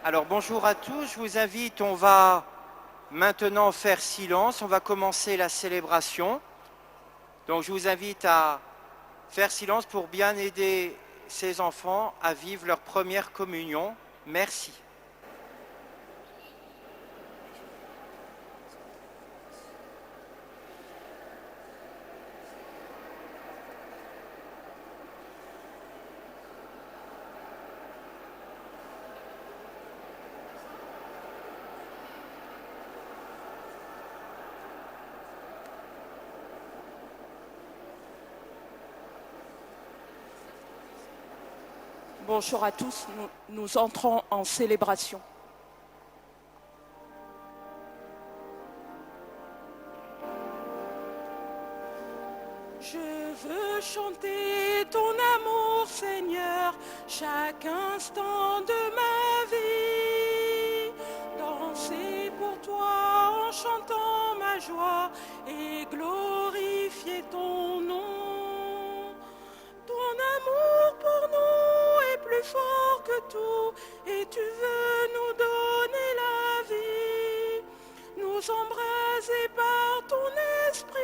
Alors bonjour à tous, je vous invite, on va maintenant faire silence, on va commencer la célébration. Donc je vous invite à faire silence pour bien aider ces enfants à vivre leur première communion. Merci. Bonjour à tous, nous entrons en célébration. Je veux chanter ton amour, Seigneur, chaque instant de ma vie. Danser pour toi en chantant ma joie et glorifier ton nom. Ton amour pour nous est plus fort que tout et tu veux nous donner la vie, nous embraser par ton esprit.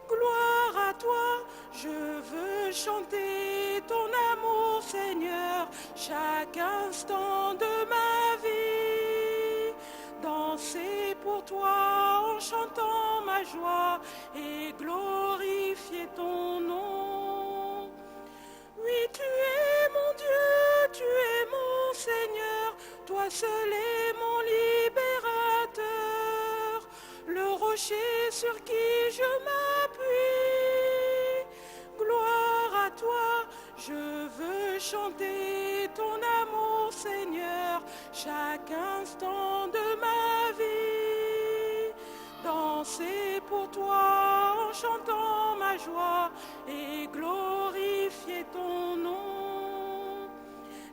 Gloire à toi, je veux chanter ton amour, Seigneur, chaque instant de ma vie. Danser pour toi en chantant ma joie et glorifier ton nom. Oui, tu es mon Dieu, tu es mon Seigneur, toi seul est mon libérateur, le rocher sur qui je m'appuie. Gloire à toi, je veux chanter ton amour, Seigneur, chaque instant de ma vie. Danser pour toi en chantant ma joie et glorifier ton nom.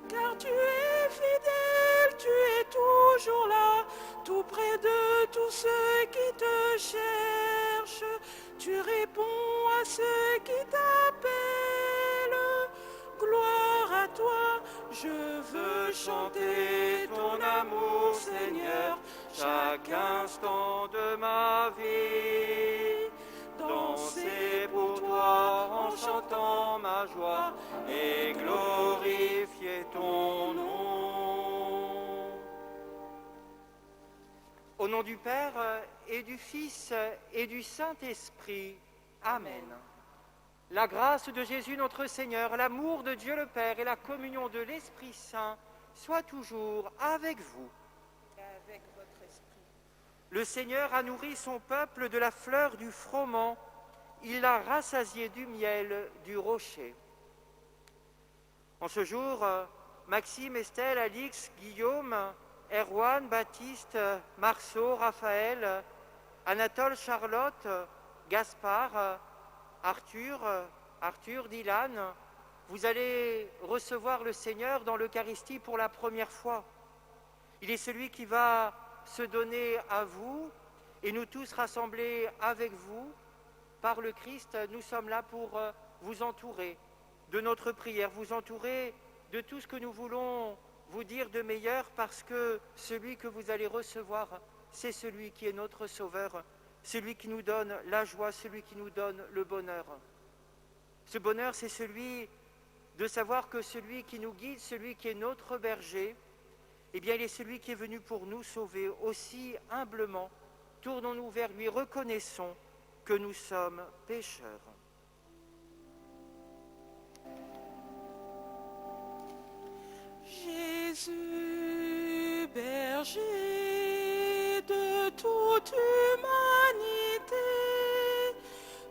Car tu es fidèle, tu es toujours là, tout près de tous ceux qui te cherchent. Tu réponds à ceux qui t'appellent. Gloire à toi, je veux chanter ton amour, Seigneur, chaque instant de ma vie. Danser pour toi en chantant ma joie et glorifier ton nom. Au nom du Père et du Fils et du Saint-Esprit. Amen. La grâce de Jésus notre Seigneur, l'amour de Dieu le Père et la communion de l'Esprit Saint soient toujours avec vous. Et avec votre esprit. Le Seigneur a nourri son peuple de la fleur du froment, il l'a rassasié du miel du rocher. En ce jour, Maxime, Estelle, Alix, Guillaume, Erwan, Baptiste, Marceau, Raphaël, Anatole, Charlotte, Gaspard, Arthur, Dylan, vous allez recevoir le Seigneur dans l'Eucharistie pour la première fois. Il est celui qui va se donner à vous et nous tous rassemblés avec vous par le Christ. Nous sommes là pour vous entourer de notre prière, vous entourer de tout ce que nous voulons vous dire de meilleur, parce que celui que vous allez recevoir, c'est celui qui est notre Sauveur, celui qui nous donne la joie, celui qui nous donne le bonheur. Ce bonheur, c'est celui de savoir que celui qui nous guide, celui qui est notre berger, eh bien, il est celui qui est venu pour nous sauver. Aussi humblement, tournons-nous vers lui, reconnaissons que nous sommes pécheurs. Jésus, berger de toute humanité,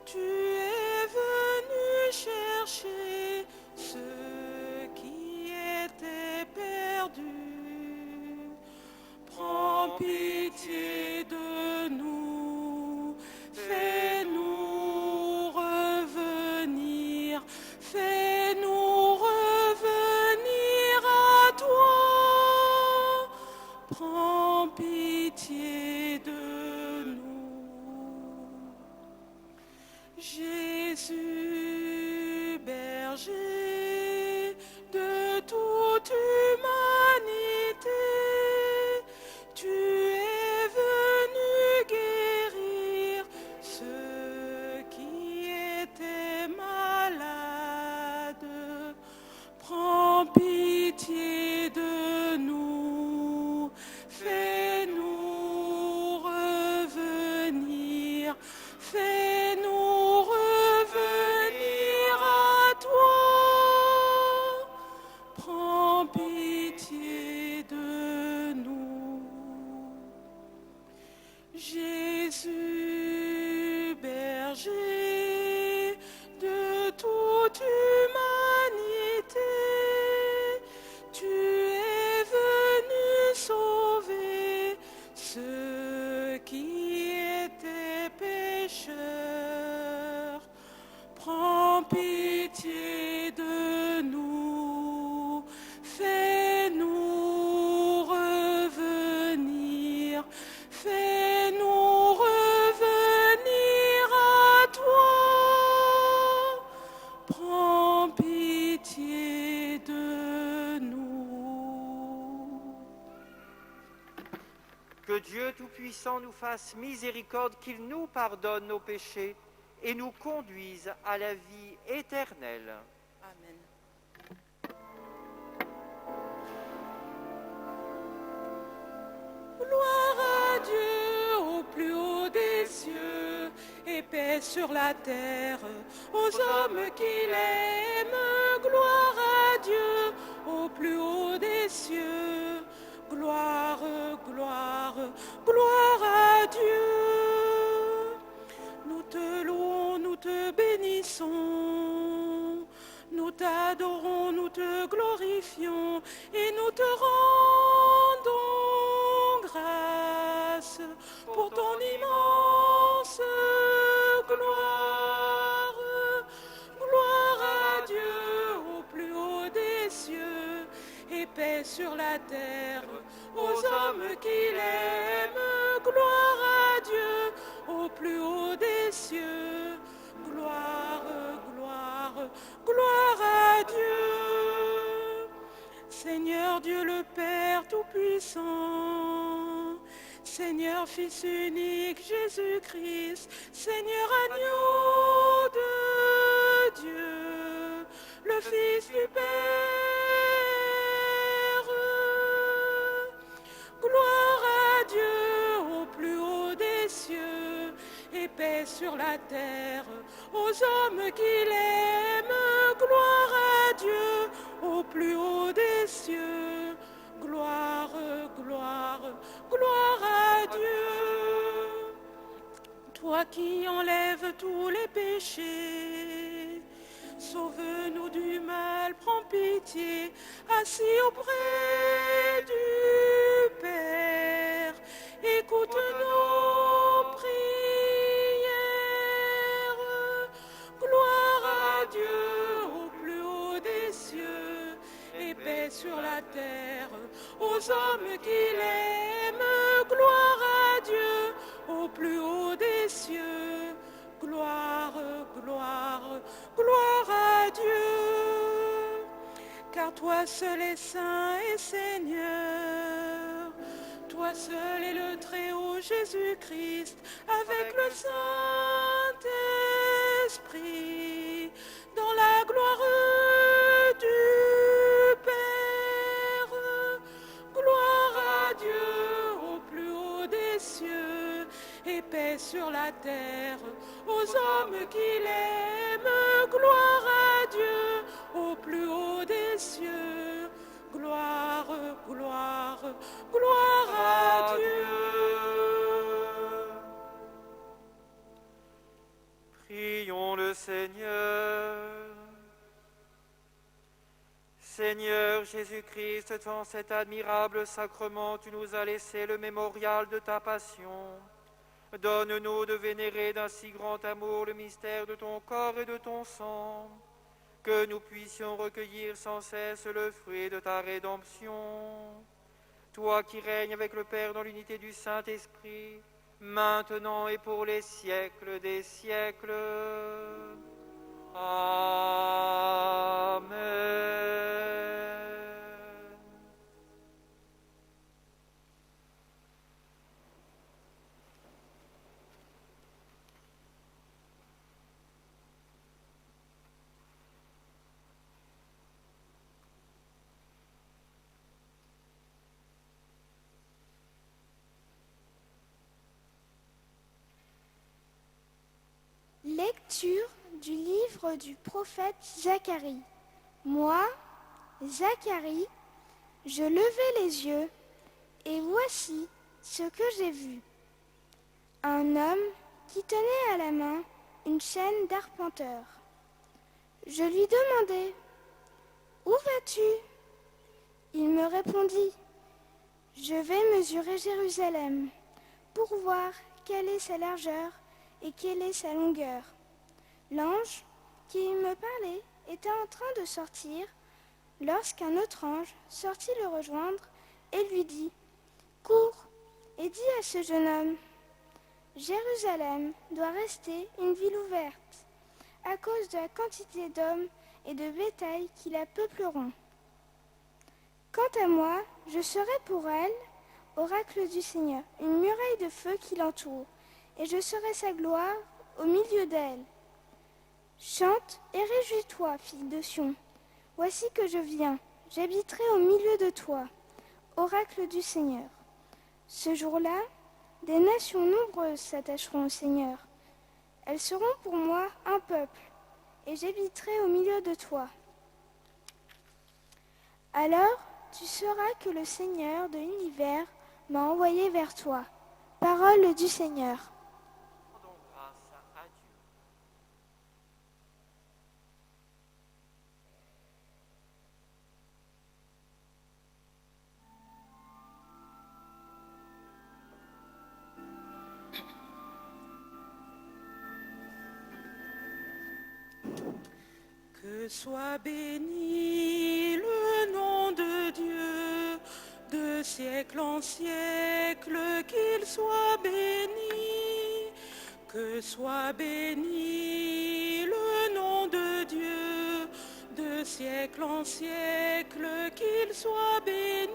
tu es venu chercher ceux qui étaient perdus. Prends pitié de nous, fais-nous revenir, fais-nous revenir à toi. Prends le Dieu Tout-Puissant nous fasse miséricorde, qu'il nous pardonne nos péchés et nous conduise à la vie éternelle. Amen. Gloire à Dieu au plus haut des cieux, et paix sur la terre aux hommes qu'il aime. Gloire à Dieu au plus haut des cieux. Gloire, gloire, gloire à Dieu. Nous te louons, nous te bénissons. Nous t'adorons, nous te glorifions et nous te rendons grâce pour ton immense gloire. Gloire à Dieu au plus haut des cieux et paix sur la terre aux hommes qu'il aime. Gloire à Dieu au plus haut des cieux. Gloire, gloire, gloire à Dieu. Seigneur Dieu le Père Tout-Puissant, Seigneur Fils unique Jésus-Christ, Seigneur agneau de Dieu, le Fils du Père. Gloire à Dieu au plus haut des cieux et paix sur la terre aux hommes qu'il aime. Gloire à Dieu au plus haut des cieux. Gloire, gloire, gloire à Dieu. Toi qui enlèves tous les péchés, sauve-nous du mal, prends pitié, assis auprès du Père, écoute nos prières. Gloire à Dieu au plus haut des cieux, et paix sur la terre aux hommes qu'il aime. Gloire à Dieu au plus haut des cieux. Gloire, gloire, gloire à Dieu. Car toi seul est saint et Seigneur. Toi seul est le Très-Haut Jésus-Christ, avec le Saint-Esprit, dans la gloire du Père. Gloire à Dieu au plus haut des cieux, et paix sur la terre aux hommes qu'il aime. Gloire à Dieu au plus haut des cieux. Gloire, gloire, gloire à Dieu. Prions le Seigneur. Seigneur Jésus-Christ, dans cet admirable sacrement, tu nous as laissé le mémorial de ta passion. Donne-nous de vénérer d'un si grand amour le mystère de ton corps et de ton sang, que nous puissions recueillir sans cesse le fruit de ta rédemption. Toi qui règnes avec le Père dans l'unité du Saint-Esprit, maintenant et pour les siècles des siècles. Amen. Lecture du livre du prophète Zacharie. Moi, Zacharie, je levai les yeux, et voici ce que j'ai vu. Un homme qui tenait à la main une chaîne d'arpenteur. Je lui demandai, « Où vas-tu » Il me répondit, « Je vais mesurer Jérusalem pour voir quelle est sa largeur et quelle est sa longueur. » L'ange qui me parlait était en train de sortir lorsqu'un autre ange sortit le rejoindre et lui dit, « Cours et dis à ce jeune homme, Jérusalem doit rester une ville ouverte à cause de la quantité d'hommes et de bétail qui la peupleront. Quant à moi, je serai pour elle oracle du Seigneur, une muraille de feu qui l'entoure, et je serai sa gloire au milieu d'elle. Chante et réjouis-toi, fille de Sion. Voici que je viens, j'habiterai au milieu de toi, oracle du Seigneur. Ce jour-là, des nations nombreuses s'attacheront au Seigneur. Elles seront pour moi un peuple, et j'habiterai au milieu de toi. Alors tu sauras que le Seigneur de l'univers m'a envoyé vers toi. Parole du Seigneur. Rendons grâce à Dieu. Que soit béni le nom de Dieu, de siècle en siècle, qu'il soit béni. Que soit béni le nom de Dieu, de siècle en siècle, qu'il soit béni.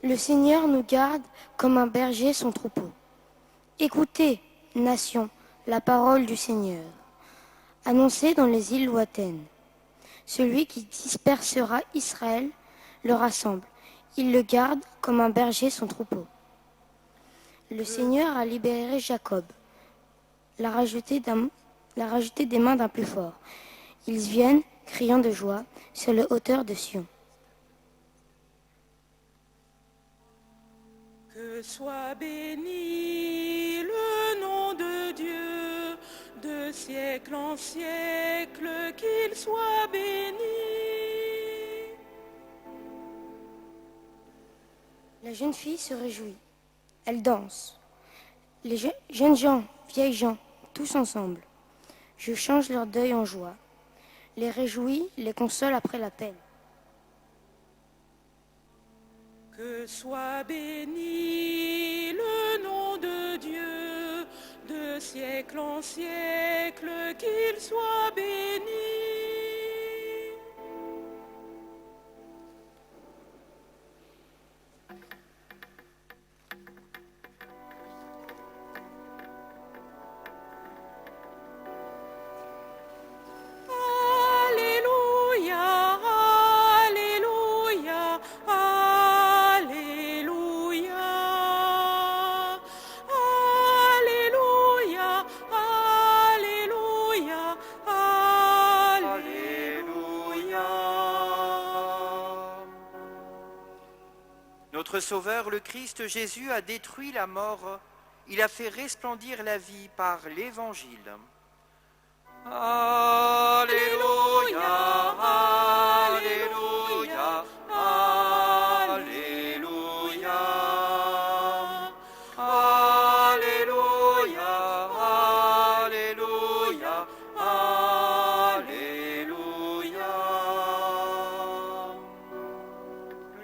Le Seigneur nous garde comme un berger son troupeau. Écoutez, nation, la parole du Seigneur, annoncée dans les îles lointaines. Celui qui dispersera Israël le rassemble. Il le garde comme un berger son troupeau. Le Seigneur a libéré Jacob, l'a rajouté des mains d'un plus fort. Ils viennent, criant de joie, sur les hauteurs de Sion. Que soit béni le nom de Dieu, de siècle en siècle, qu'il soit béni. La jeune fille se réjouit. Elle danse. Les jeunes gens, vieilles gens, tous ensemble. Je change leur deuil en joie. Les réjouis, les console après la peine. Que soit béni le nom de Dieu, de siècle en siècle, qu'il soit béni. Alléluia, Alléluia, Alléluia. Alléluia, Alléluia, Alléluia. Notre Sauveur, le Christ Jésus, a détruit la mort. Il a fait resplendir la vie par l'Évangile. Alléluia, Alléluia, Alléluia. Alléluia, Alléluia, Alléluia.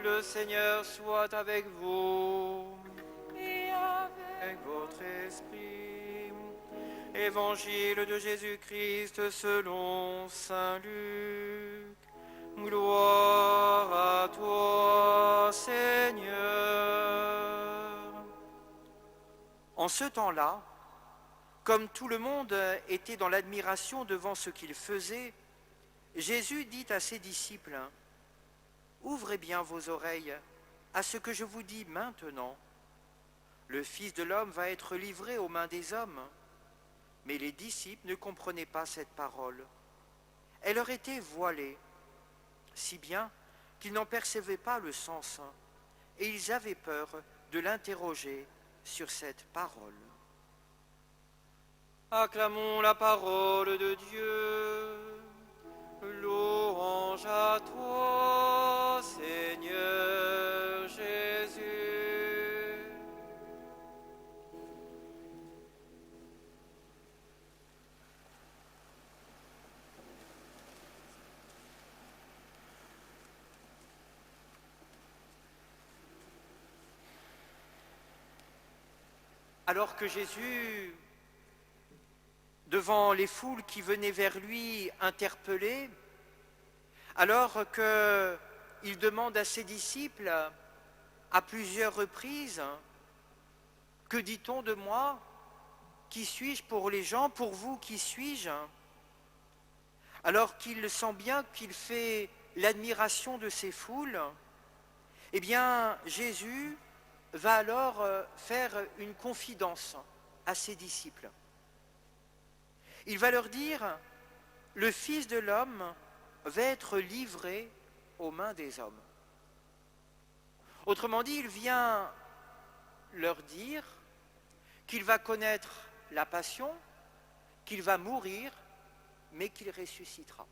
Le Seigneur soit avec vous. Et Avec votre esprit. Évangile de Jésus-Christ selon saint Luc. Gloire à toi, Seigneur. En ce temps-là, comme tout le monde était dans l'admiration devant ce qu'il faisait, Jésus dit à ses disciples, « Ouvrez bien vos oreilles à ce que je vous dis maintenant. Le Fils de l'homme va être livré aux mains des hommes. » Mais les disciples ne comprenaient pas cette parole. Elle leur était voilée, si bien qu'ils n'en percevaient pas le sens, et ils avaient peur de l'interroger sur cette parole. Acclamons la parole de Dieu. Louange à toi, Seigneur Jésus. Alors que Jésus, devant les foules qui venaient vers lui interpellées, alors que il demande à ses disciples à plusieurs reprises, « Que dit-on de moi? Qui suis-je pour les gens? Pour vous, qui suis-je » Alors qu'il sent bien qu'il fait l'admiration de ces foules, eh bien Jésus va alors faire une confidence à ses disciples. Il va leur dire, le Fils de l'homme va être livré aux mains des hommes. Autrement dit, il vient leur dire qu'il va connaître la passion, qu'il va mourir, mais qu'il ressuscitera.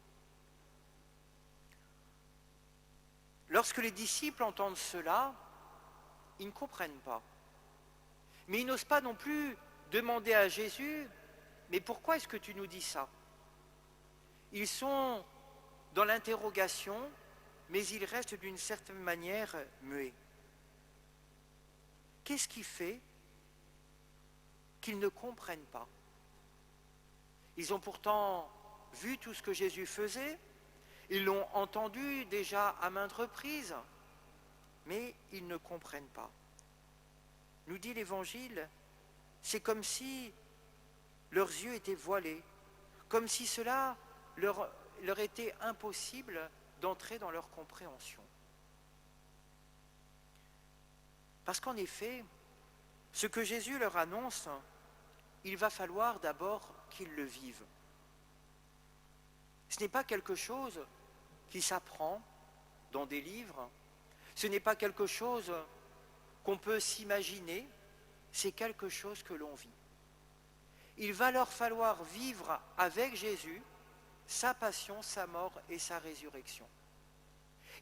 Lorsque les disciples entendent cela, ils ne comprennent pas. Mais ils n'osent pas non plus demander à Jésus, « Mais pourquoi est-ce que tu nous dis ça ?» Ils sont dans l'interrogation, mais ils restent d'une certaine manière muets. Qu'est-ce qui fait qu'ils ne comprennent pas? Ils ont pourtant vu tout ce que Jésus faisait, ils l'ont entendu déjà à maintes reprises, mais ils ne comprennent pas. Nous dit l'Évangile, c'est comme si leurs yeux étaient voilés, comme si cela leur était impossible d'entrer dans leur compréhension. Parce qu'en effet, ce que Jésus leur annonce, il va falloir d'abord qu'ils le vivent. Ce n'est pas quelque chose qui s'apprend dans des livres, ce n'est pas quelque chose qu'on peut s'imaginer, c'est quelque chose que l'on vit. Il va leur falloir vivre avec Jésus sa passion, sa mort et sa résurrection.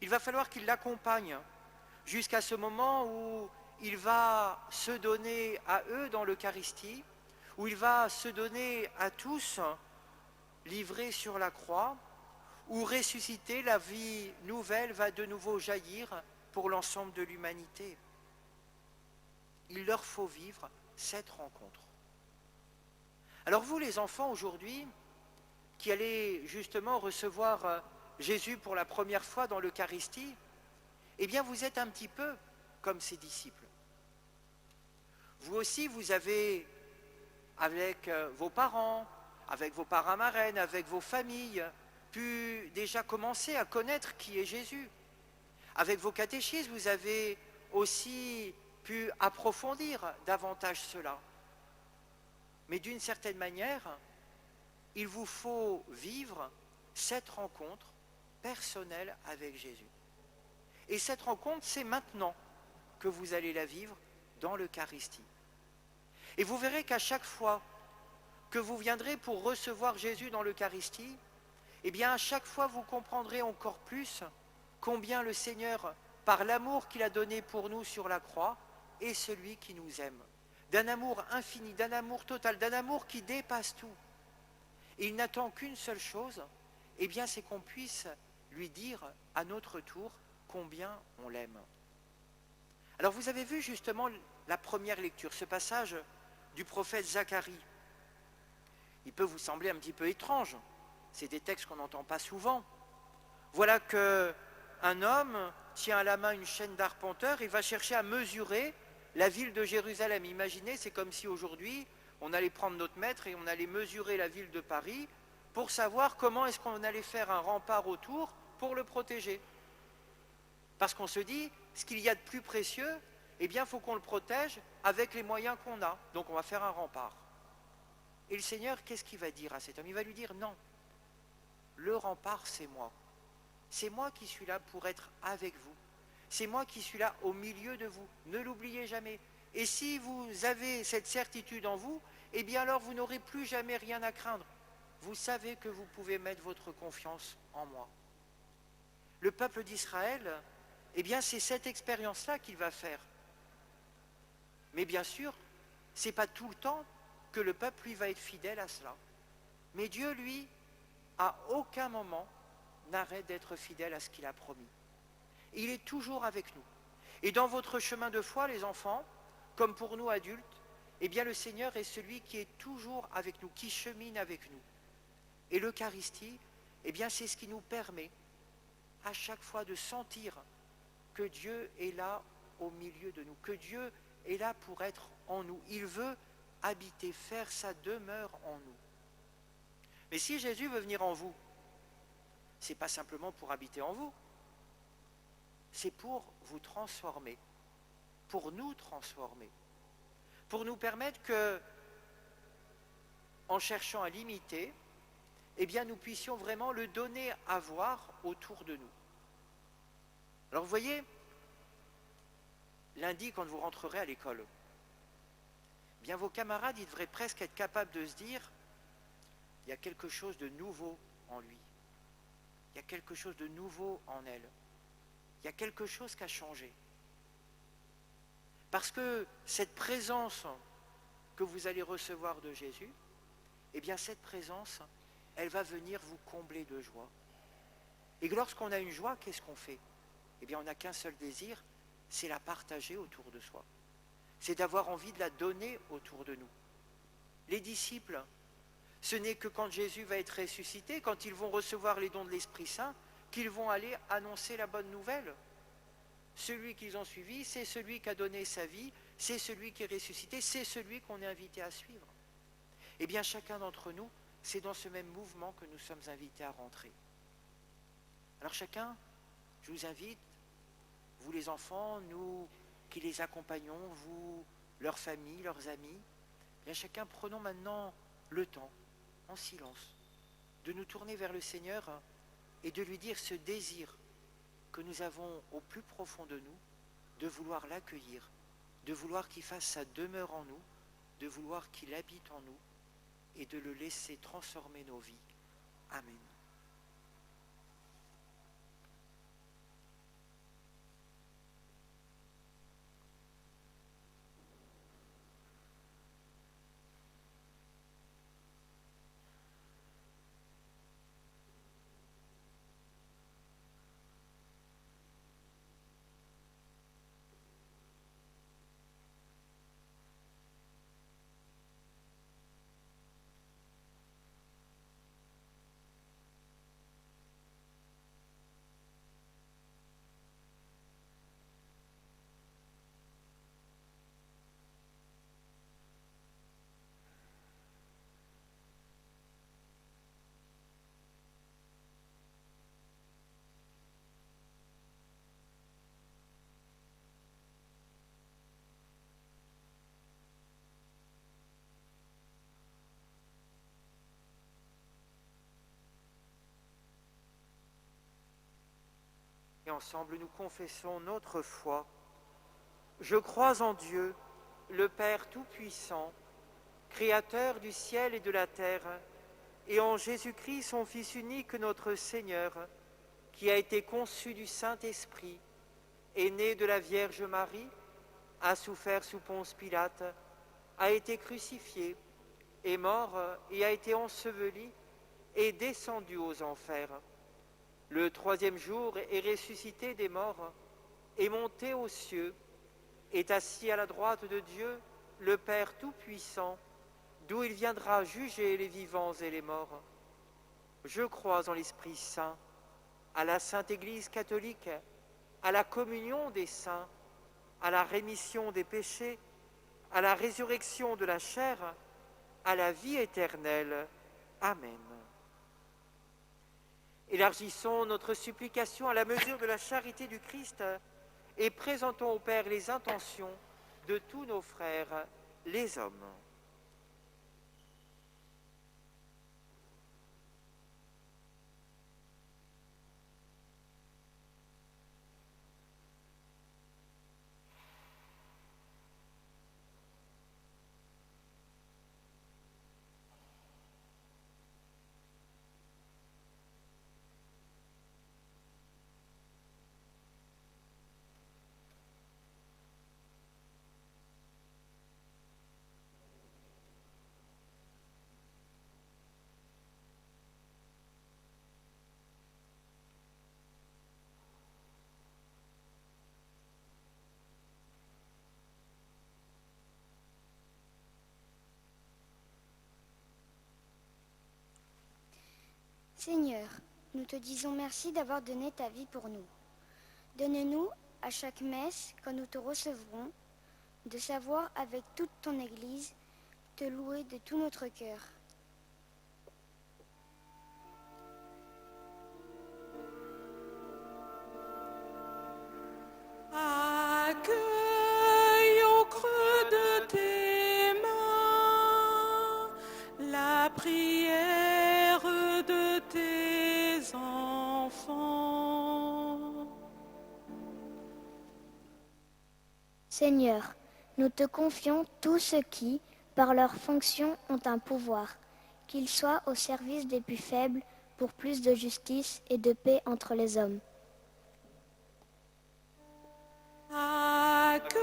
Il va falloir qu'ils l'accompagnent jusqu'à ce moment où il va se donner à eux dans l'Eucharistie, où il va se donner à tous, livré sur la croix, où ressuscité, la vie nouvelle va de nouveau jaillir pour l'ensemble de l'humanité. Il leur faut vivre cette rencontre. Alors vous les enfants aujourd'hui, qui allez justement recevoir Jésus pour la première fois dans l'Eucharistie, eh bien vous êtes un petit peu comme ses disciples. Vous aussi, vous avez, avec vos parents, avec vos parrains marraines, avec vos familles, pu déjà commencer à connaître qui est Jésus. Avec vos catéchistes, vous avez aussi pu approfondir davantage cela. Mais d'une certaine manière, il vous faut vivre cette rencontre personnelle avec Jésus. Et cette rencontre, c'est maintenant que vous allez la vivre dans l'Eucharistie. Et vous verrez qu'à chaque fois que vous viendrez pour recevoir Jésus dans l'Eucharistie, eh bien à chaque fois vous comprendrez encore plus combien le Seigneur, par l'amour qu'il a donné pour nous sur la croix, est celui qui nous aime. D'un amour infini, d'un amour total, d'un amour qui dépasse tout. Et il n'attend qu'une seule chose, eh bien c'est qu'on puisse lui dire à notre tour combien on l'aime. Alors vous avez vu justement la première lecture, ce passage du prophète Zacharie. Il peut vous sembler un petit peu étrange, c'est des textes qu'on n'entend pas souvent. Voilà qu'un homme tient à la main une chaîne d'arpenteur et va chercher à mesurer la ville de Jérusalem. Imaginez, c'est comme si aujourd'hui, on allait prendre notre mètre et on allait mesurer la ville de Paris pour savoir comment est-ce qu'on allait faire un rempart autour pour le protéger. Parce qu'on se dit, ce qu'il y a de plus précieux, eh bien, il faut qu'on le protège avec les moyens qu'on a. Donc, on va faire un rempart. Et le Seigneur, qu'est-ce qu'il va dire à cet homme? Il va lui dire, non, le rempart, c'est moi. C'est moi qui suis là pour être avec vous. C'est moi qui suis là au milieu de vous. Ne l'oubliez jamais. Et si vous avez cette certitude en vous, eh bien alors vous n'aurez plus jamais rien à craindre. Vous savez que vous pouvez mettre votre confiance en moi. Le peuple d'Israël, eh bien c'est cette expérience-là qu'il va faire. Mais bien sûr, ce n'est pas tout le temps que le peuple, lui, va être fidèle à cela. Mais Dieu, lui, à aucun moment n'arrête d'être fidèle à ce qu'il a promis. Il est toujours avec nous. Et dans votre chemin de foi, les enfants, comme pour nous adultes, eh bien le Seigneur est celui qui est toujours avec nous, qui chemine avec nous. Et l'Eucharistie, eh bien c'est ce qui nous permet, à chaque fois de sentir que Dieu est là au milieu de nous, que Dieu est là pour être en nous. Il veut habiter, faire sa demeure en nous. Mais si Jésus veut venir en vous, ce n'est pas simplement pour habiter en vous, c'est pour vous transformer, pour nous transformer, pour nous permettre que, en cherchant à l'imiter, eh bien nous puissions vraiment le donner à voir autour de nous. Alors vous voyez, lundi quand vous rentrerez à l'école, eh bien vos camarades, ils devraient presque être capables de se dire, il y a quelque chose de nouveau en lui, il y a quelque chose de nouveau en elle, il y a quelque chose qui a changé. Parce que cette présence que vous allez recevoir de Jésus, eh bien cette présence, elle va venir vous combler de joie. Et lorsqu'on a une joie, qu'est-ce qu'on fait? Eh bien on n'a qu'un seul désir, c'est la partager autour de soi. C'est d'avoir envie de la donner autour de nous. Les disciples, ce n'est que quand Jésus va être ressuscité, quand ils vont recevoir les dons de l'Esprit Saint, qu'ils vont aller annoncer la bonne nouvelle. Celui qu'ils ont suivi, c'est celui qui a donné sa vie, c'est celui qui est ressuscité, c'est celui qu'on est invité à suivre. Eh bien, chacun d'entre nous, c'est dans ce même mouvement que nous sommes invités à rentrer. Alors chacun, je vous invite, vous les enfants, nous qui les accompagnons, vous, leurs familles, leurs amis, eh bien chacun prenons maintenant le temps, en silence, de nous tourner vers le Seigneur et de lui dire ce désir que nous avons au plus profond de nous, de vouloir l'accueillir, de vouloir qu'il fasse sa demeure en nous, de vouloir qu'il habite en nous et de le laisser transformer nos vies. Amen. Et ensemble, nous confessons notre foi. Je crois en Dieu, le Père Tout-Puissant, Créateur du ciel et de la terre, et en Jésus-Christ, son Fils unique, notre Seigneur, qui a été conçu du Saint-Esprit, est né de la Vierge Marie, a souffert sous Ponce Pilate, a été crucifié, est mort et a été enseveli, et descendu aux enfers. Le troisième jour est ressuscité des morts, est monté aux cieux, est assis à la droite de Dieu, le Père Tout-Puissant, d'où il viendra juger les vivants et les morts. Je crois en l'Esprit Saint, à la Sainte Église catholique, à la communion des saints, à la rémission des péchés, à la résurrection de la chair, à la vie éternelle. Amen. Élargissons notre supplication à la mesure de la charité du Christ et présentons au Père les intentions de tous nos frères, les hommes. Seigneur, nous te disons merci d'avoir donné ta vie pour nous. Donne-nous, à chaque messe, quand nous te recevrons, de savoir avec toute ton Église te louer de tout notre cœur. Accueille au creux de tes mains la prière de tes enfants. Seigneur, nous te confions tous ceux qui, par leur fonction, ont un pouvoir, qu'ils soient au service des plus faibles pour plus de justice et de paix entre les hommes. Accueille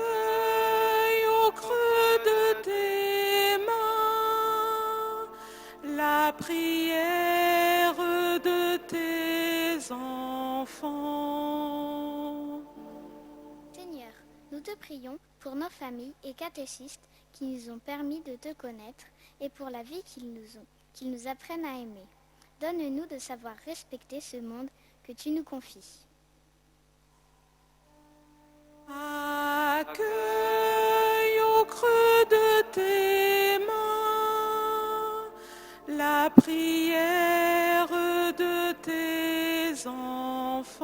au creux de tes mains la prière de tes enfants. Seigneur, nous te prions pour nos familles et catéchistes qui nous ont permis de te connaître et pour la vie qu'ils nous apprennent à aimer. Donne-nous de savoir respecter ce monde que tu nous confies. Accueille au creux de tes mains la prière de tes enfants.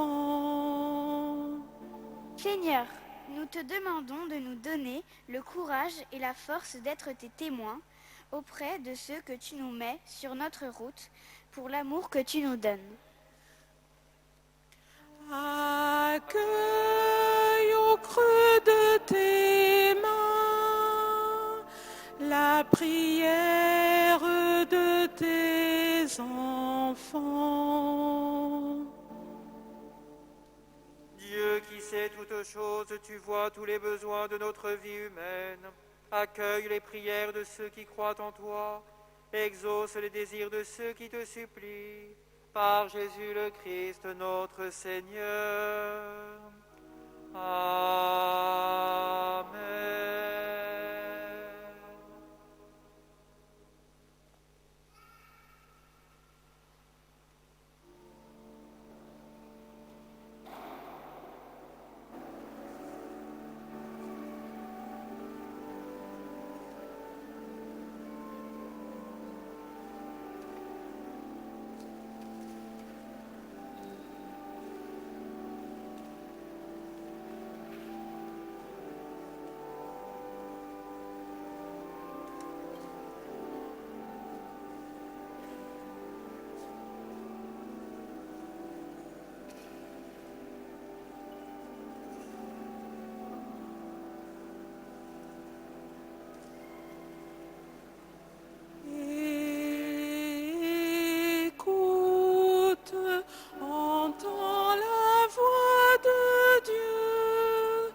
Seigneur, nous te demandons de nous donner le courage et la force d'être tes témoins auprès de ceux que tu nous mets sur notre route pour l'amour que tu nous donnes. Accueille au creux de tes mains la prière de tes enfants. Dieu qui sait toutes choses, tu vois tous les besoins de notre vie humaine. Accueille les prières de ceux qui croient en toi. Exauce les désirs de ceux qui te supplient. Par Jésus le Christ, notre Seigneur. Amen. Écoute, entends la voix de Dieu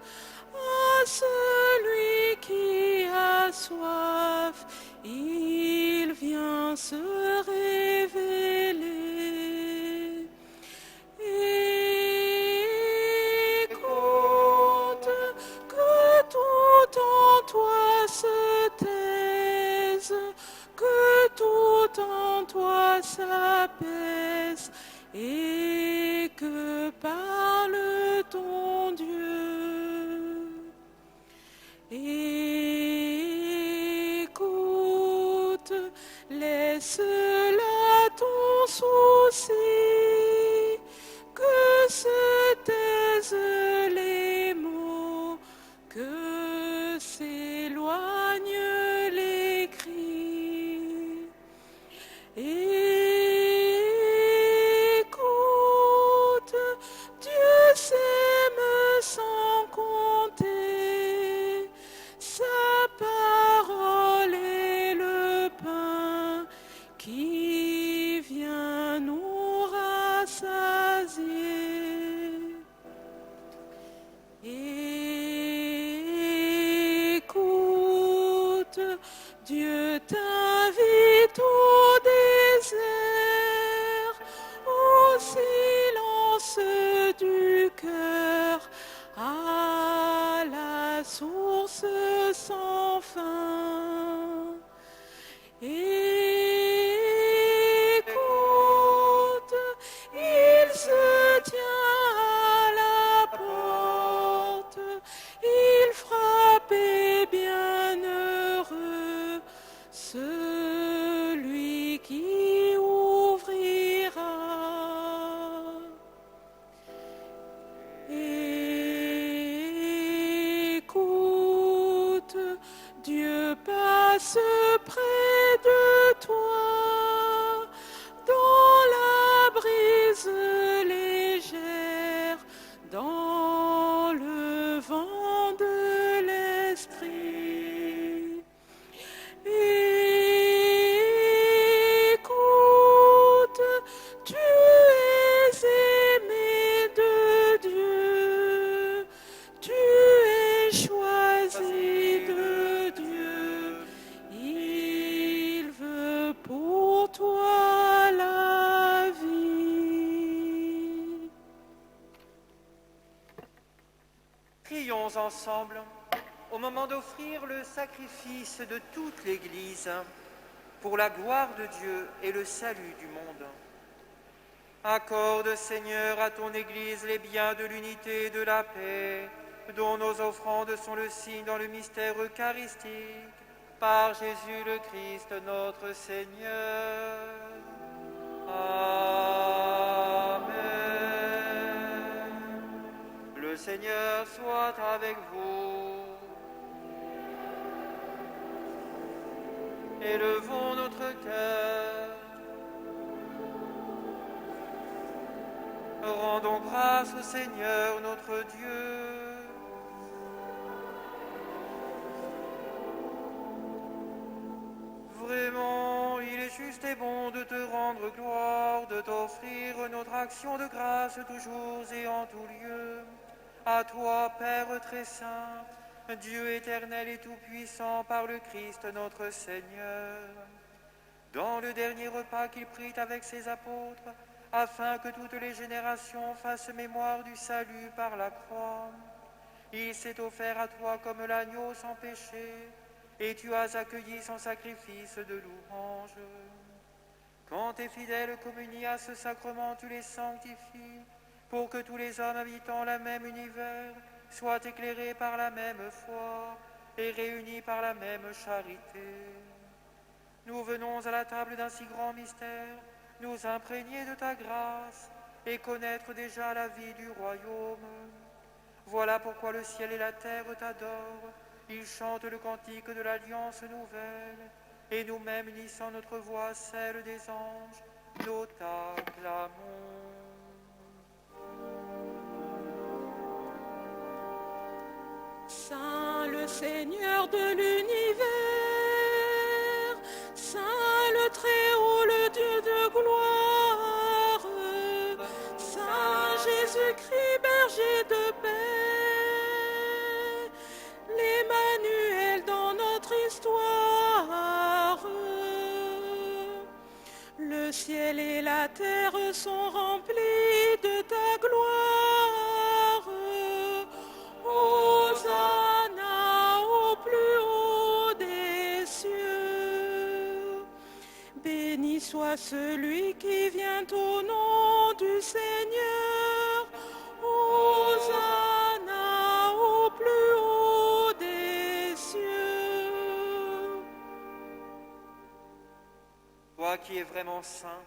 à celui qui a soif, il vient se révéler. Écoute, que tout en toi se taise, que tout en toi s'apaise et que parle ton Dieu. Écoute, laisse là ton souci, que se taisent les mots, que s'éloignent les cris. Écoute, Dieu s'aime sans compter, sa parole est le pain qui vient nous rassasier. Écoute, Dieu t'invite au désert, au silence du cœur, à la source sans fin. Écoute, Prions ensemble au moment d'offrir le sacrifice de toute l'Église pour la gloire de Dieu et le salut du monde. Accorde, Seigneur, à ton Église les biens de l'unité et de la paix, dont nos offrandes sont le signe dans le mystère eucharistique, par Jésus le Christ, notre Seigneur. Amen. Le Seigneur soit avec vous. Élevons notre cœur. Rendons grâce au Seigneur notre Dieu. Vraiment, il est juste et bon de te rendre gloire, de t'offrir notre action de grâce toujours et en tout lieu. À toi, Père très saint, Dieu éternel et tout-puissant, par le Christ notre Seigneur. Dans le dernier repas qu'il prit avec ses apôtres, afin que toutes les générations fassent mémoire du salut par la croix, il s'est offert à toi comme l'agneau sans péché, et tu as accueilli son sacrifice de louange. Quand tes fidèles communient à ce sacrement, tu les sanctifies, pour que tous les hommes habitant le même univers soient éclairés par la même foi et réunis par la même charité. Nous venons à la table d'un si grand mystère, nous imprégner de ta grâce et connaître déjà la vie du royaume. Voilà pourquoi le ciel et la terre t'adorent. Ils chantent le cantique de l'alliance nouvelle, et nous-mêmes, unissant notre voix à celle des anges, nous t'acclamons. Saint le Seigneur de l'univers, Saint le Très-Haut, le Dieu de gloire, Saint Jésus-Christ, berger de paix, l'Emmanuel dans notre histoire. Le ciel et la terre sont remplis de ta gloire. Hosanna au plus haut des cieux. Béni soit celui qui vient au nom du Seigneur. Hosanna au plus haut des cieux. Toi qui es vraiment saint,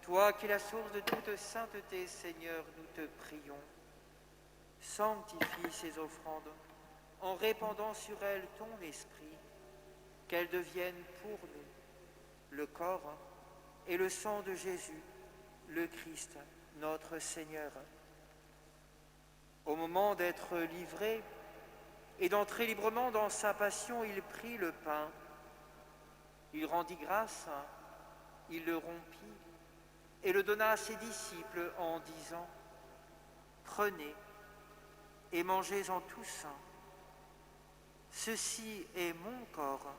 toi qui es la source de toute sainteté, Seigneur, nous te prions. Sanctifie ces offrandes en répandant sur elles ton esprit, qu'elles deviennent pour nous le corps et le sang de Jésus, le Christ, notre Seigneur. Au moment d'être livré et d'entrer librement dans sa passion, il prit le pain, il rendit grâce, il le rompit et le donna à ses disciples en disant : Prenez et mangez-en tous. Ceci est mon corps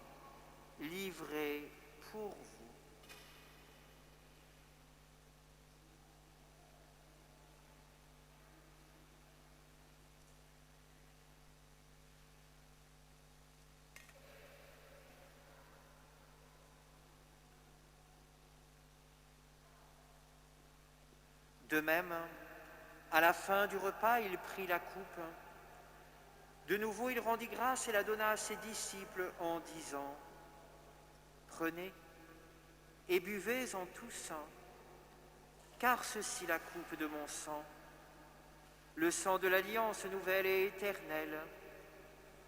livré pour vous. De même, à la fin du repas, il prit la coupe. De nouveau, il rendit grâce et la donna à ses disciples en disant : Prenez et buvez-en tous, car ceci est la coupe de mon sang, le sang de l'alliance nouvelle et éternelle,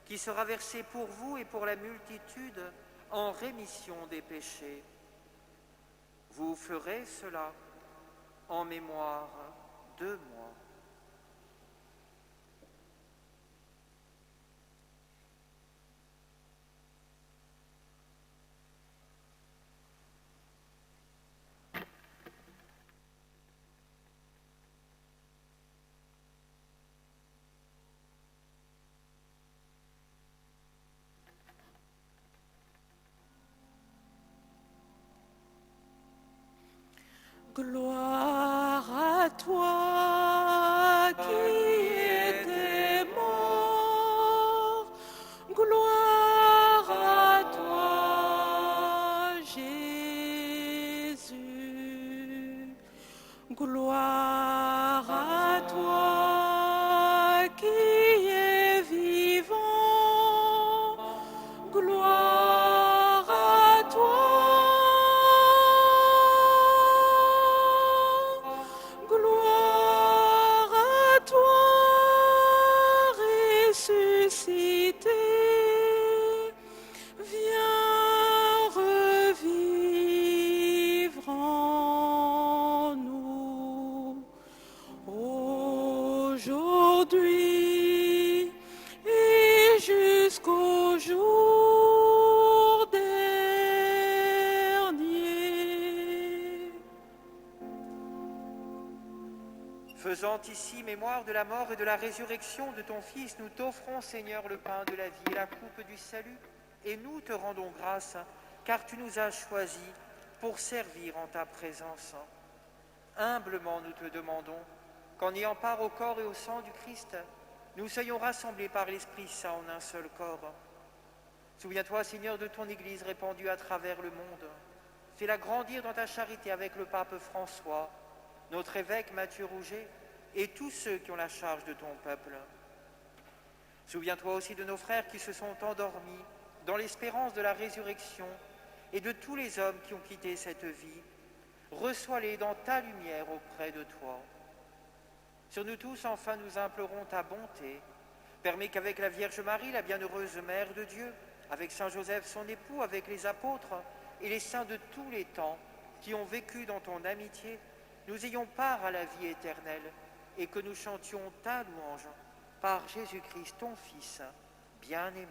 qui sera versé pour vous et pour la multitude en rémission des péchés. Vous ferez cela en mémoire de moi. Gloire à toi qui étais mort à toi qui es vivant, gloire à toi, gloire à toi, ressuscité, viens revivre en nous aujourd'hui et jusqu'au jour dernier. Faisant ici mémoire de la mort et de la résurrection de ton Fils, nous t'offrons, Seigneur, le pain de la vie et la coupe du salut, et nous te rendons grâce, car tu nous as choisis pour servir en ta présence. Humblement, nous te demandons qu'en ayant part au corps et au sang du Christ, nous soyons rassemblés par l'Esprit Saint en un seul corps. Souviens-toi, Seigneur, de ton Église répandue à travers le monde. Fais-la grandir dans ta charité avec le pape François, notre évêque Mathieu Rouget et tous ceux qui ont la charge de ton peuple. Souviens-toi aussi de nos frères qui se sont endormis dans l'espérance de la résurrection et de tous les hommes qui ont quitté cette vie. Reçois-les dans ta lumière auprès de toi. Sur nous tous, enfin, nous implorons ta bonté. Permets qu'avec la Vierge Marie, la bienheureuse Mère de Dieu, avec Saint Joseph son époux, avec les apôtres et les saints de tous les temps qui ont vécu dans ton amitié, nous ayons part à la vie éternelle et que nous chantions ta louange par Jésus-Christ, ton Fils, bien-aimé.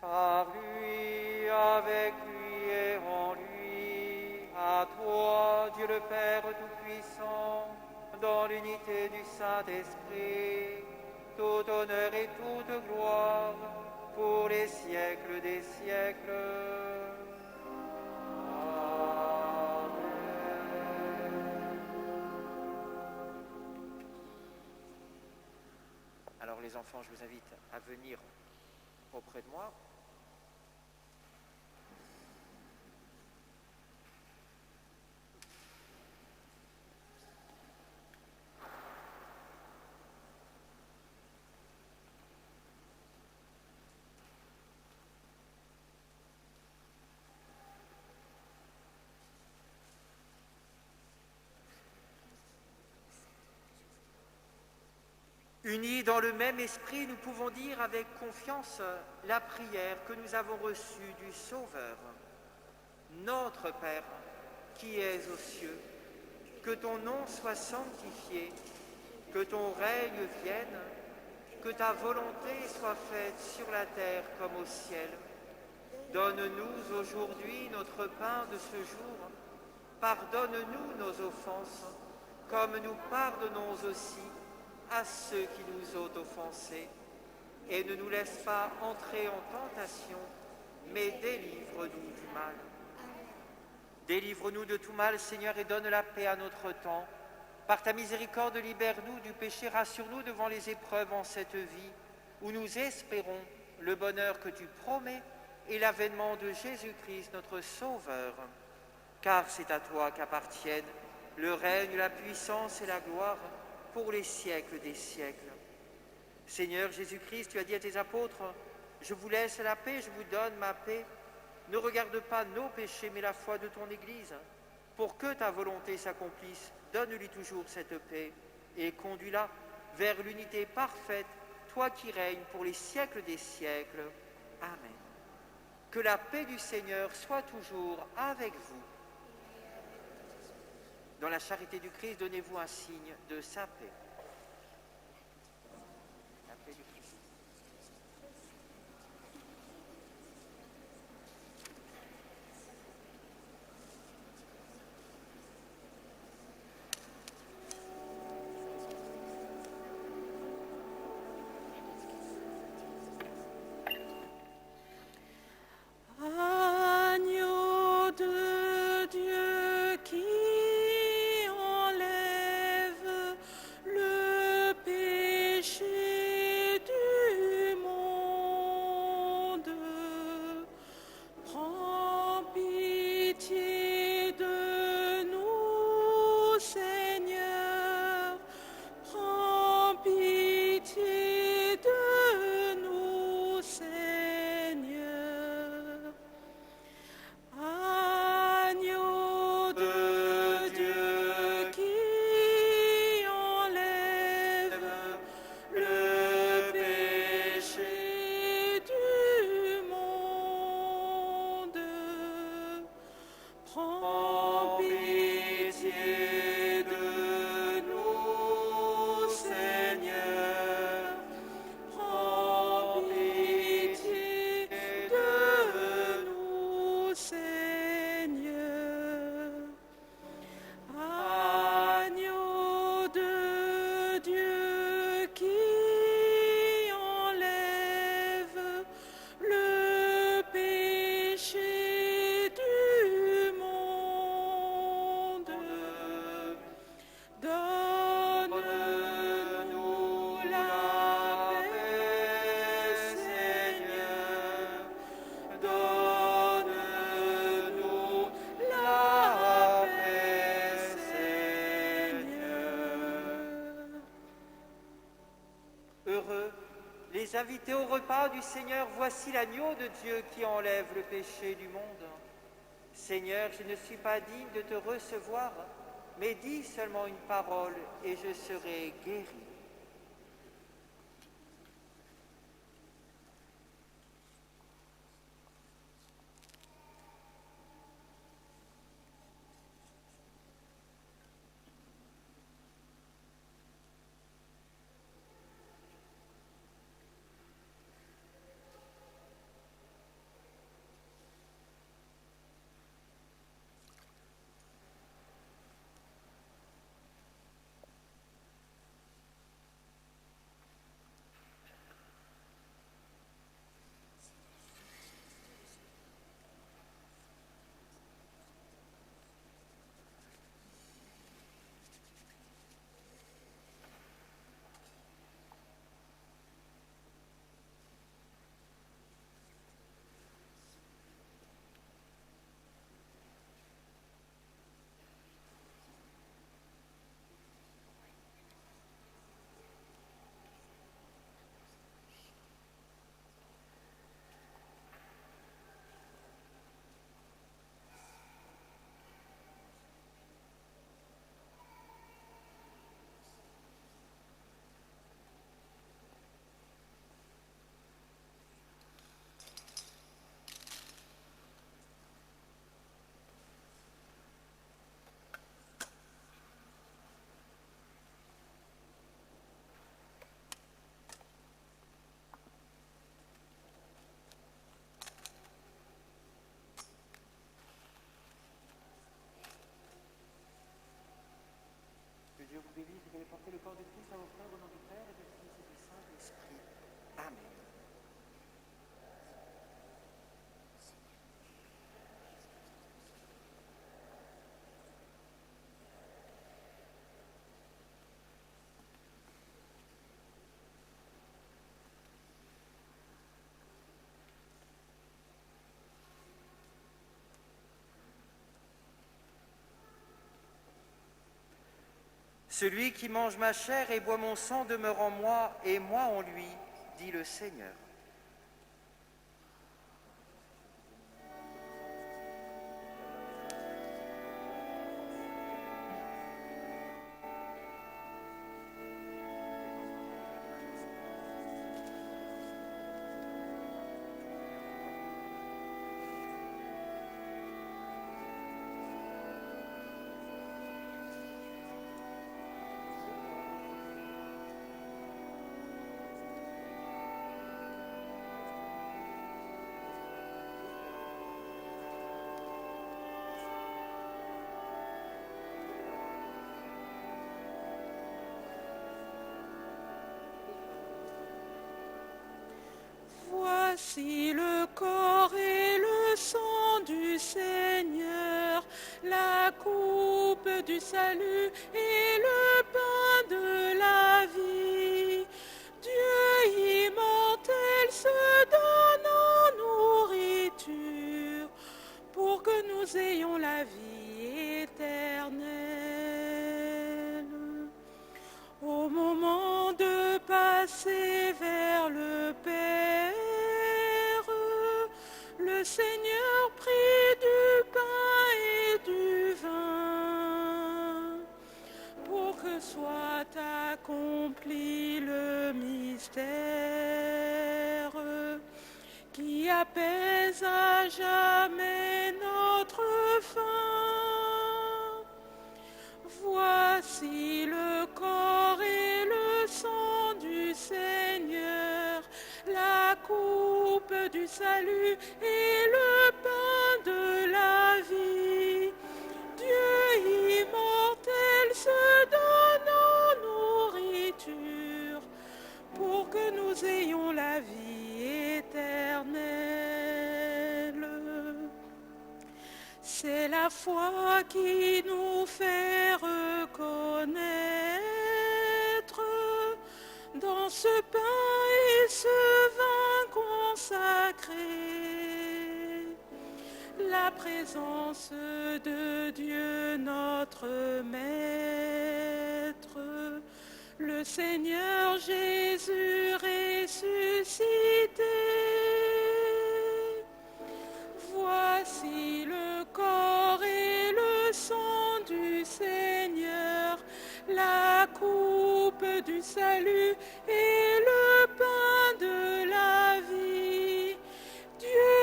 Par lui, avec lui et en lui, à toi, Dieu le Père Tout-Puissant, dans l'unité du Saint-Esprit, tout honneur et toute gloire pour les siècles des siècles. Alors les enfants, je vous invite à venir auprès de moi. Unis dans le même esprit, nous pouvons dire avec confiance la prière que nous avons reçue du Sauveur. Notre Père, qui es aux cieux, que ton nom soit sanctifié, que ton règne vienne, que ta volonté soit faite sur la terre comme au ciel. Donne-nous aujourd'hui notre pain de ce jour. Pardonne-nous nos offenses, comme nous pardonnons aussi à ceux qui nous ont offensés, et ne nous laisse pas entrer en tentation, mais délivre-nous du mal. Délivre-nous de tout mal, Seigneur, et donne la paix à notre temps. Par ta miséricorde, libère-nous du péché, rassure-nous devant les épreuves en cette vie, où nous espérons le bonheur que tu promets et l'avènement de Jésus-Christ, notre Sauveur. Car c'est à toi qu'appartiennent le règne, la puissance et la gloire, pour les siècles des siècles. Seigneur Jésus-Christ, tu as dit à tes apôtres, « Je vous laisse la paix, je vous donne ma paix. Ne regarde pas nos péchés, mais la foi de ton Église. Pour que ta volonté s'accomplisse, donne-lui toujours cette paix et conduis-la vers l'unité parfaite, toi qui règnes pour les siècles des siècles. Amen. Que la paix du Seigneur soit toujours avec vous. Dans la charité du Christ, donnez-vous un signe de sa paix. La paix du Christ. Agneau de Dieu qui enlève le les invités au repas du Seigneur, voici l'agneau de Dieu qui enlève le péché du monde. Seigneur, je ne suis pas digne de te recevoir, mais dis seulement une parole et je serai guéri. Que Dieu vous bénisse, vous allez porter le corps de Christ à vos frères au nom du Père et du Fils et du Saint-Esprit. Amen. Celui qui mange ma chair et boit mon sang demeure en moi et moi en lui, dit le Seigneur. Voici le corps et le sang du Seigneur, la coupe du salut et le pain de la vie. Dieu immortel se donne en nourriture pour que nous ayons la vie éternelle. Au moment de passer vers le Père, le Seigneur prit du pain et du vin pour que soit accompli le mystère qui apaise à jamais notre faim. Voici le corps et le sang du Seigneur, la coupe du salut et le pain de la vie. Dieu immortel se donne en nourriture pour que nous ayons la vie éternelle. C'est la foi qui nous fait reconnaître dans ce pain et ce vin consacré la présence de Dieu notre Maître, le Seigneur Jésus ressuscité. nécessité. Voici le corps et le sang du Seigneur, la coupe du salut et le pain de la vie. Dieu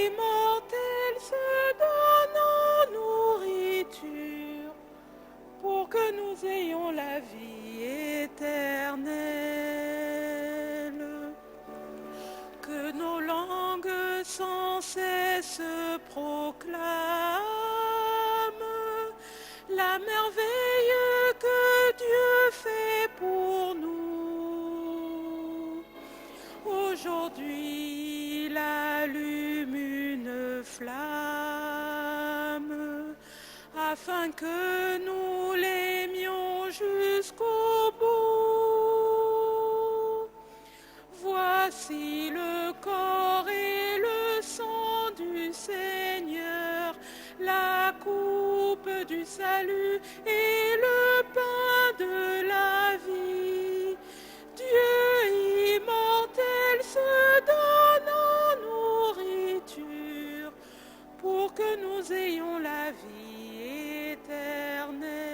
immortel se donne en nourriture pour que nous ayons la vie éternelle. Que nos langues sans cesse proclament la merveille que Dieu fait pour nous. Aujourd'hui, il allume une flamme afin que nous l'aimions jusqu'au bout. Voici le corps et le sang du Seigneur, la coupe du salut et le pain de la vie. Dieu immortel se donne en nourriture pour que nous ayons la vie éternelle.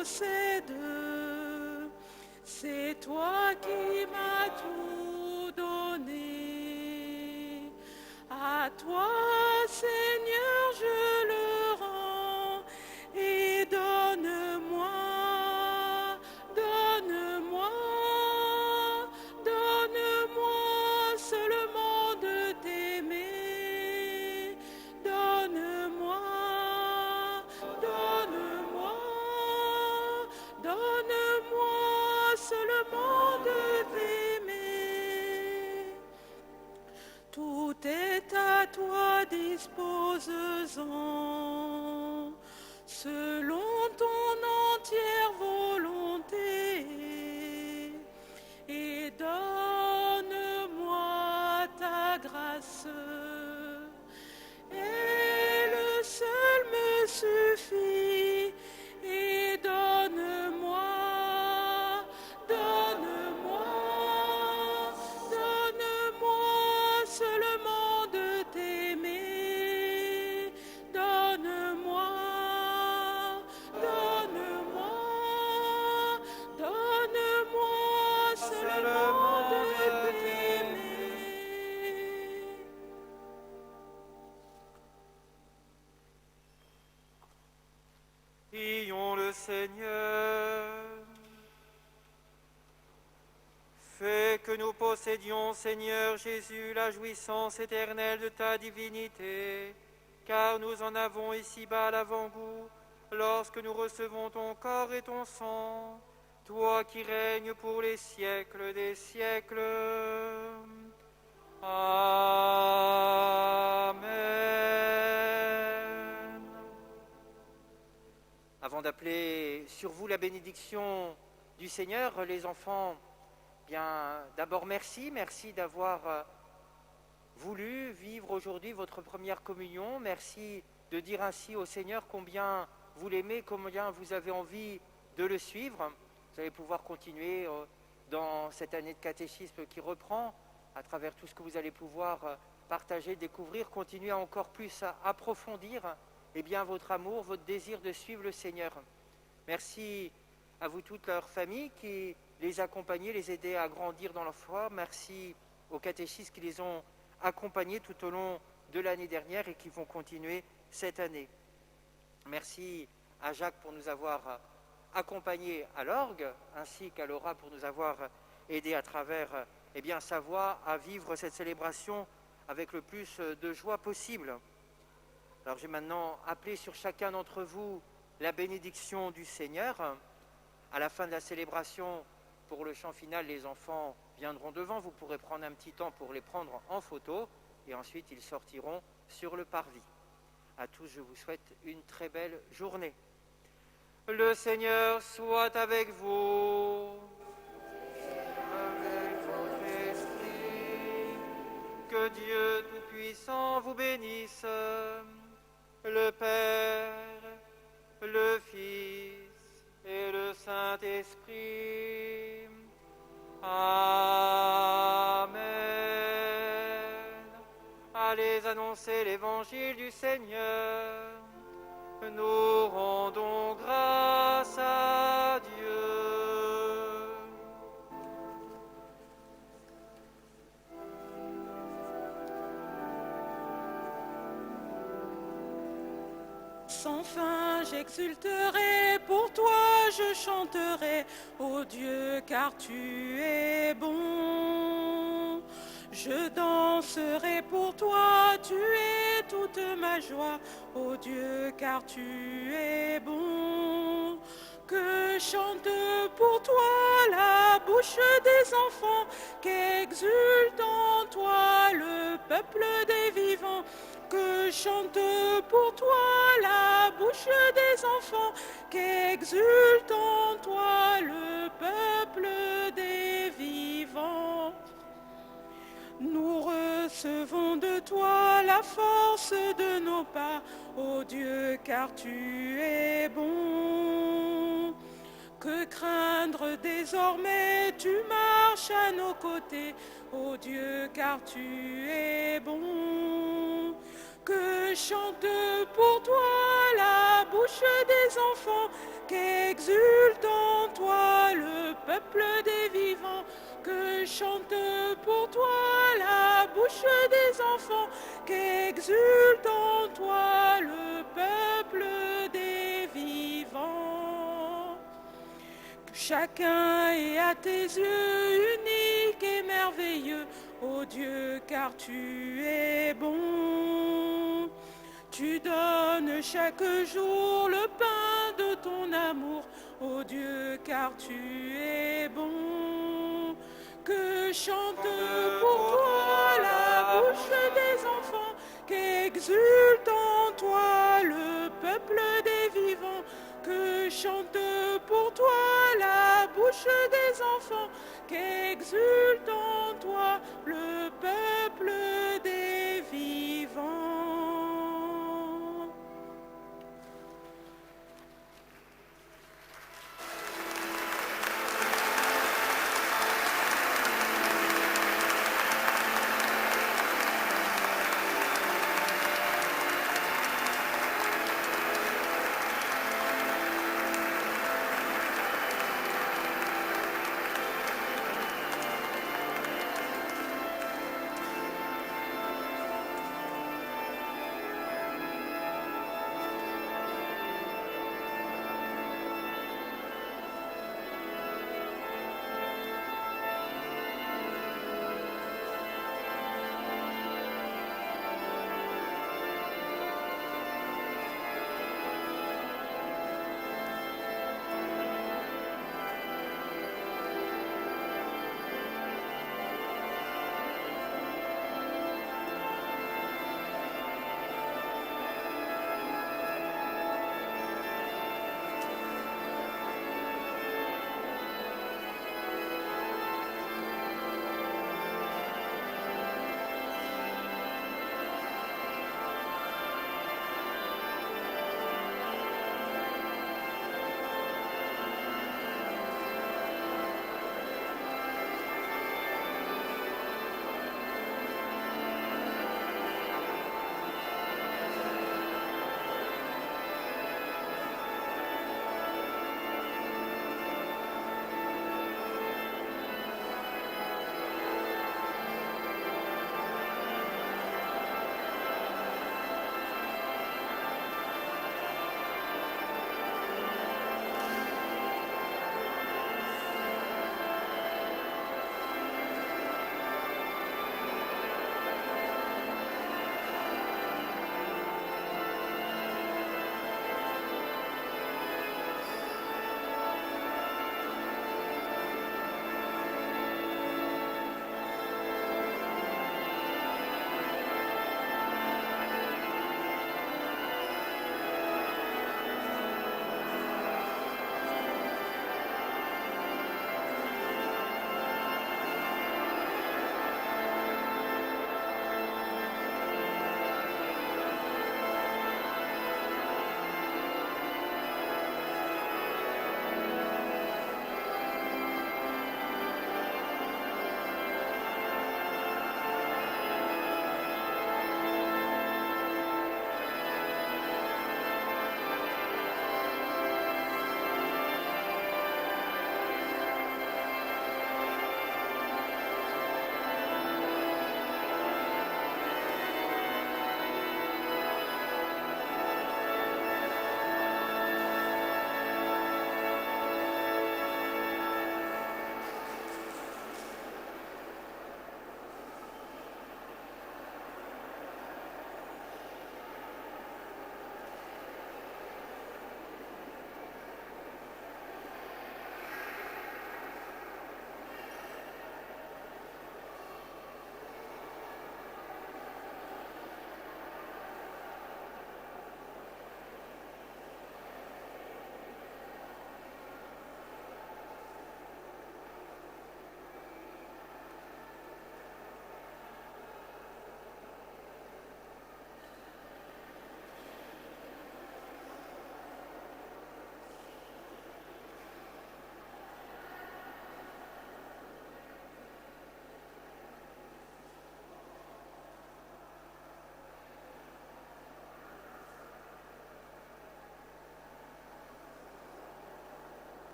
possède. C'est toi qui m'as tout donné. À toi, Seigneur, je le rends. Et donne-moi, donne-moi, donne-moi seulement de t'aimer. Donne-moi, donne-moi, donne-moi seulement de t'aimer. Tout est à toi, dispose-en, selon ton entière volonté. Et donne-moi ta grâce. Elle seule me suffit. Et donne-moi, donne-moi, donne-moi seulement de t'aimer. Donne-moi, donne-moi, donne-moi seulement de t'aimer. Prions le Seigneur. Fais que nous possédions, Seigneur Jésus, la jouissance éternelle de ta divinité, car nous en avons ici-bas l'avant-goût, lorsque nous recevons ton corps et ton sang, toi qui règnes pour les siècles des siècles. Amen. Avant d'appeler sur vous la bénédiction du Seigneur, les enfants, bien d'abord merci d'avoir voulu vivre aujourd'hui votre première communion. Merci de dire ainsi au Seigneur combien vous l'aimez, combien vous avez envie de le suivre. Vous allez pouvoir continuer dans cette année de catéchisme qui reprend, à travers tout ce que vous allez pouvoir partager, découvrir, continuer à encore plus à approfondir votre amour, votre désir de suivre le Seigneur. Merci à vous toutes leurs familles qui les accompagnaient, les aidaient à grandir dans leur foi. Merci aux catéchistes qui les ont accompagnés tout au long de l'année dernière et qui vont continuer cette année. Merci à Jacques pour nous avoir accompagnés à l'orgue, ainsi qu'à Laura pour nous avoir aidés à travers sa voix à vivre cette célébration avec le plus de joie possible. Alors je vais maintenant appeler sur chacun d'entre vous la bénédiction du Seigneur. À la fin de la célébration, pour le chant final, les enfants viendront devant. Vous pourrez prendre un petit temps pour les prendre en photo et ensuite ils sortiront sur le parvis. À tous, je vous souhaite une très belle journée. Le Seigneur soit avec vous. Avec votre esprit. Que Dieu Tout-Puissant vous bénisse. Le Père, le Fils et le Saint-Esprit. Amen. Allez annoncer l'évangile du Seigneur. Nous rendons grâce à Dieu. Sans fin j'exulterai, pour toi je chanterai, ô Dieu, car tu es bon. Je danserai pour toi, tu es toute ma joie, ô Dieu, car tu es bon. Que chante pour toi la bouche des enfants, qu'exulte en toi le peuple des vivants. Que chante pour toi la bouche des enfants, qu'exulte en toi le peuple des vivants. Nous recevons de toi la force de nos pas, ô Dieu, car tu es bon. Que craindre désormais, tu marches à nos côtés, ô Dieu, car tu es bon. Que chante pour toi la bouche des enfants, qu'exulte en toi le peuple des vivants, que chante pour toi la bouche des enfants, qu'exulte en toi le peuple des vivants. Que chacun est à tes yeux unique et merveilleux, ô Dieu, car tu es bon. Tu donnes chaque jour le pain de ton amour, ô Dieu, car tu es bon. Que chante pour toi la bouche des enfants, qu'exulte en toi le peuple des vivants, que chante pour toi la bouche des enfants, qu'exulte en toi le